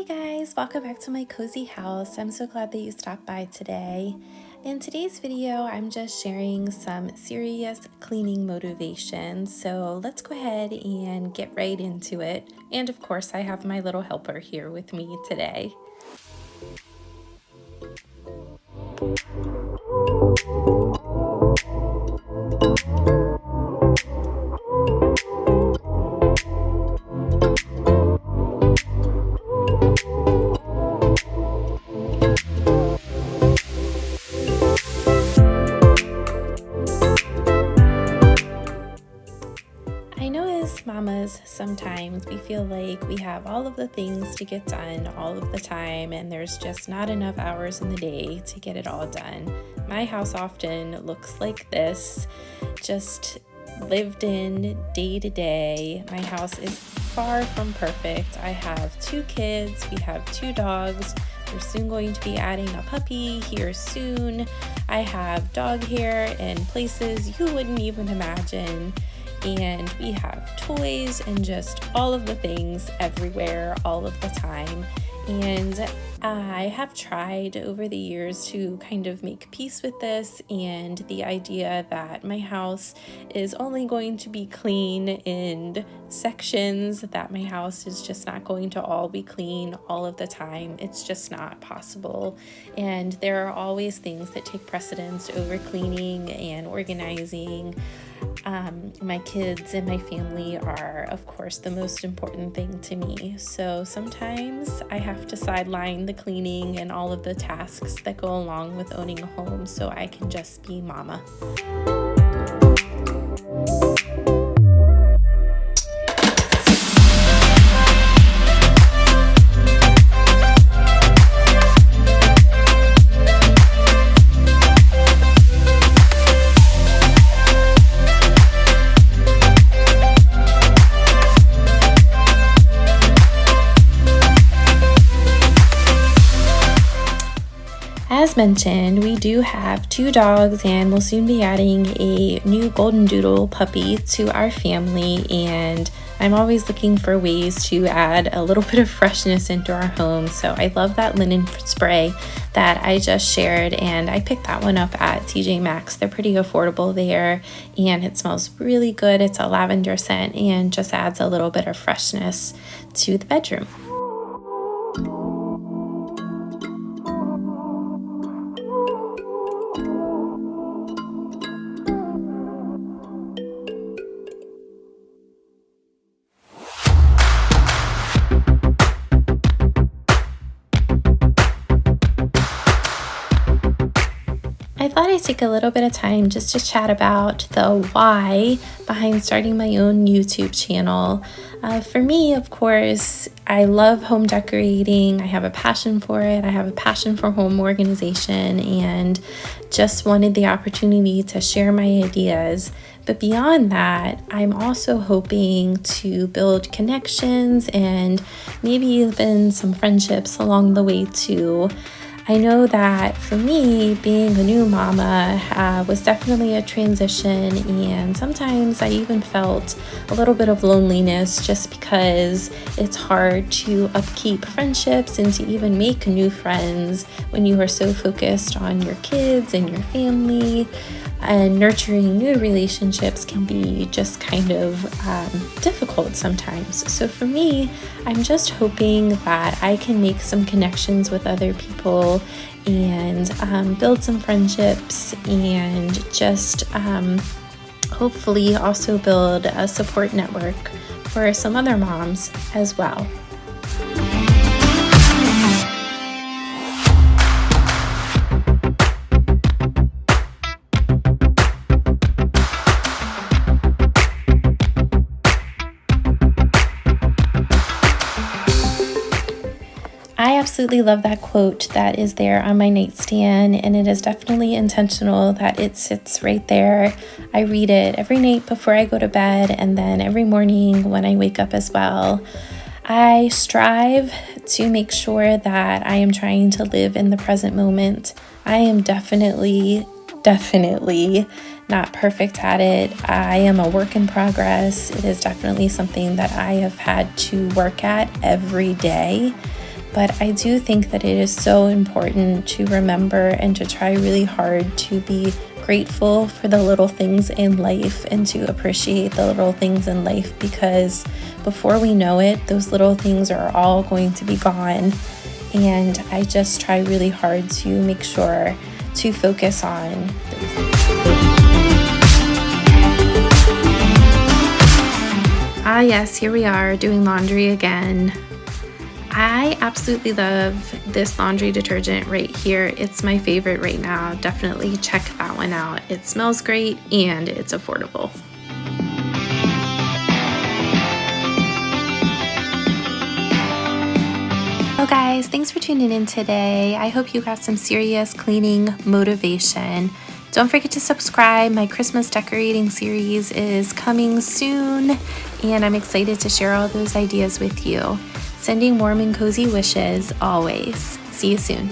Hey guys, welcome back to my cozy house. I'm so glad that you stopped by today. In today's video, I'm just sharing some serious cleaning motivation. So let's go ahead and get right into it. And of course, I have my little helper here with me today. I know as mamas, sometimes we feel like we have all of the things to get done all of the time, and there's just not enough hours in the day to get it all done. My house often looks like this, just lived in day to day. My house is far from perfect. I have 2 kids, we have 2 dogs. We're soon going to be adding a puppy here soon. I have dog hair in places you wouldn't even imagine. And we have toys and just all of the things everywhere all of the time. And I have tried over the years to kind of make peace with this and the idea that my house is only going to be clean in sections, that my house is just not going to all be clean all of the time. It's just not possible. And there are always things that take precedence over cleaning and organizing. My kids and my family are, of course, the most important thing to me. So sometimes I have to sideline the cleaning and all of the tasks that go along with owning a home so I can just be mama. As mentioned, we do have 2 dogs and we'll soon be adding a new golden doodle puppy to our family, and I'm always looking for ways to add a little bit of freshness into our home. So I love that linen spray that I just shared, and I picked that one up at TJ Maxx. They're pretty affordable there and it smells really good. It's a lavender scent and just adds a little bit of freshness to the bedroom. I thought I'd take a little bit of time just to chat about the why behind starting my own YouTube channel. For me, of course, I love home decorating. I have a passion for it. I have a passion for home organization and just wanted the opportunity to share my ideas. But beyond that, I'm also hoping to build connections and maybe even some friendships along the way too. I know that for me, being a new mama was definitely a transition, and sometimes I even felt a little bit of loneliness just because it's hard to upkeep friendships and to even make new friends when you are so focused on your kids and your family. And nurturing new relationships can be just kind of difficult sometimes. So for me, I'm just hoping that I can make some connections with other people and build some friendships and just hopefully also build a support network for some other moms as well. I absolutely love that quote that is there on my nightstand, and it is definitely intentional that it sits right there. I read it every night before I go to bed and then every morning when I wake up as well. I strive to make sure that I am trying to live in the present moment. I am definitely not perfect at it. I am a work in progress. It is definitely something that I have had to work at every day. But I do think that it is so important to remember and to try really hard to be grateful for the little things in life and to appreciate the little things in life, because before we know it, those little things are all going to be gone. And I just try really hard to make sure to focus on those things. Ah yes, here we are doing laundry again. I absolutely love this laundry detergent right here. It's my favorite right now. Definitely check that one out. It smells great and it's affordable. Well guys, thanks for tuning in today. I hope you got some serious cleaning motivation. Don't forget to subscribe. My Christmas decorating series is coming soon, and I'm excited to share all those ideas with you. Sending warm and cozy wishes always. See you soon.